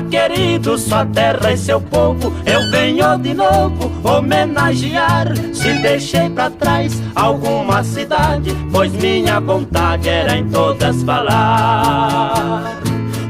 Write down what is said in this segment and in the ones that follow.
querido, sua terra e seu povo eu venho de novo homenagear. Se deixei pra trás alguma cidade, pois minha vontade era em todas falar.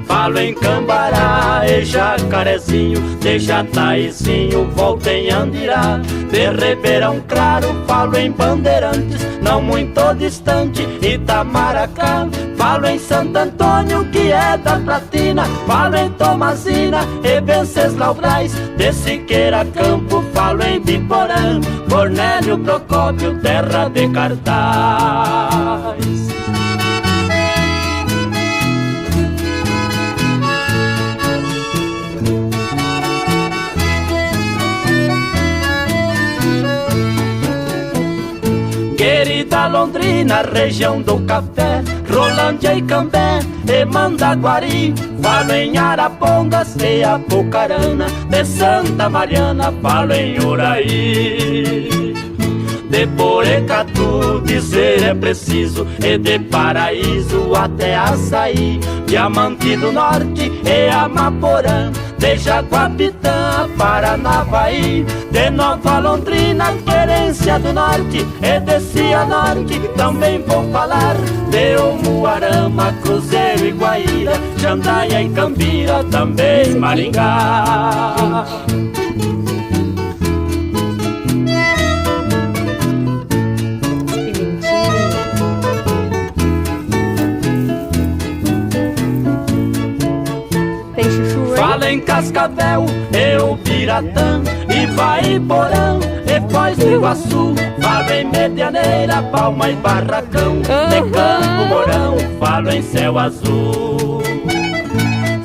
Falo em Cambará e Jacarezinho, de Jataizinho, volto em Andirá, de Ribeirão Claro, falo em Bandeirantes, não muito distante, Itamaracá. Falo em Santo Antônio, que é da Platina, falo em Tomazina e Venceslau Braz, de Siqueira Campo, falo em Biporã, Cornélio Procópio, terra de cartaz. Querida Londrina, região do café, Rolândia e Cambé e Mandaguari. Falo em Arapongas e Apucarana, de Santa Mariana, falo em Uraí. De Porecatu dizer é preciso, e de Paraíso até Açaí, Diamante do Norte e Amaporã, de Jaguapitã, Paranavaí, de Nova Londrina, Querência do Norte e de Cianorte. Também vou falar de Umuarama, Cruzeiro e Guaíra, Jandaia e Cambira, também Maringá. Fala em Cascavel, Piratã, Ivaiporã e Foz do Iguaçu. Falo em Medianeira, Palma e Barracão, de Campo Mourão, falo em Céu Azul.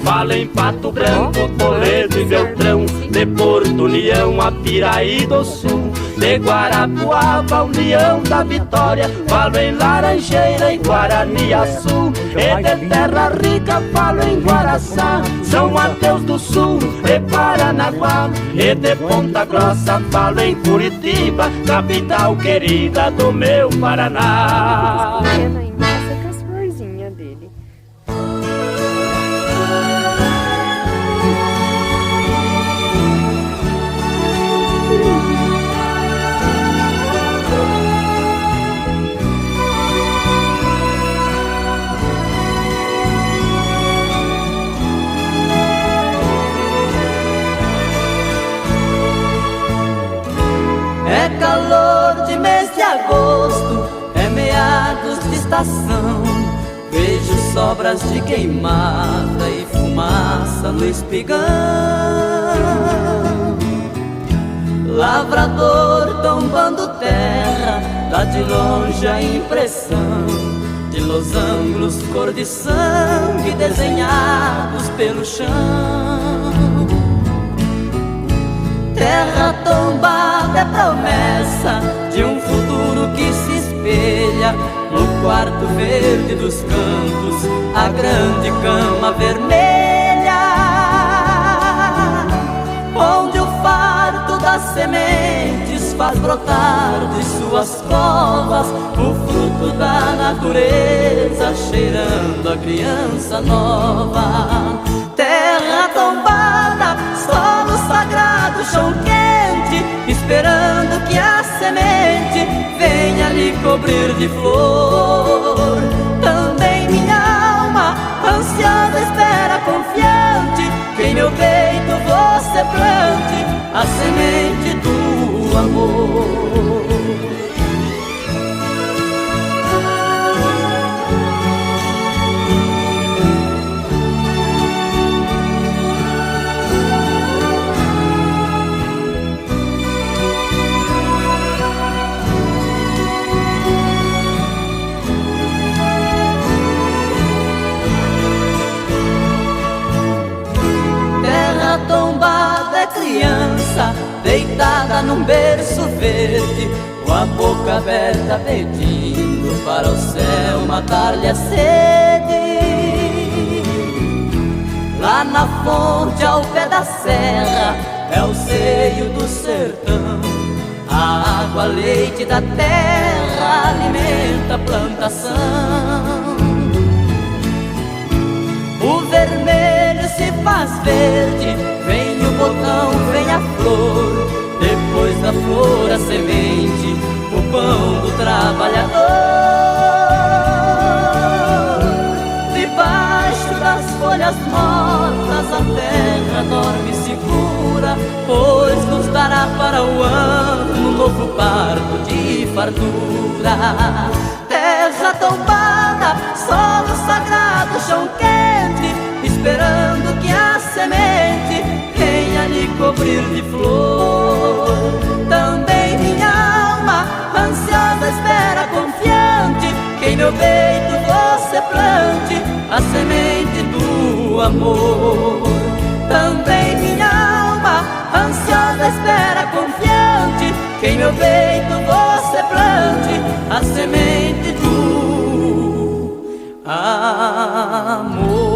Falo em Pato Branco, Toledo e Beltrão, de Porto União, Apiraí do Sul, de Guarapuava, União da Vitória. Falo em Laranjeira e Guaraniaçu, e de Terra Rica falo em Guaraçá, São Mateus do Sul e Paranaguá, e de Ponta Grossa falo em Curitiba, capital querida do meu Paraná. É calor de mês de agosto, é meados de estação. Vejo sobras de queimada e fumaça no espigão. Lavrador tombando terra, dá de longe a impressão de losangos cor de sangue desenhados pelo chão. Terra tombada é promessa de um futuro que se espelha no quarto verde dos campos, a grande cama vermelha, onde o fardo das sementes faz brotar de suas covas o fruto da natureza, cheirando a criança nova. Terra tombada, solo sagrado, chão quente, esperando que a semente venha lhe cobrir de flor. Também minha alma, ansiosa, espera confiante, que em meu peito você plante a semente do amor. Tombada é criança, deitada num berço verde, com a boca aberta pedindo para o céu matar-lhe a sede. Lá na fonte ao pé da serra é o seio do sertão, a água, leite da terra alimenta a plantação. O vermelho se faz verde, vem o botão, vem a flor, depois da flor a semente, o pão do trabalhador. Debaixo das folhas mortas a terra dorme segura, pois nos dará para o ano um novo parto de fartura. Terra tombada, solo sagrado, chão quente, esperando que a semente venha lhe cobrir de flor. Também minha alma, ansiosa espera confiante, que em meu peito você plante a semente do amor. Também minha alma, ansiosa espera confiante, que em meu peito você plante a semente do amor.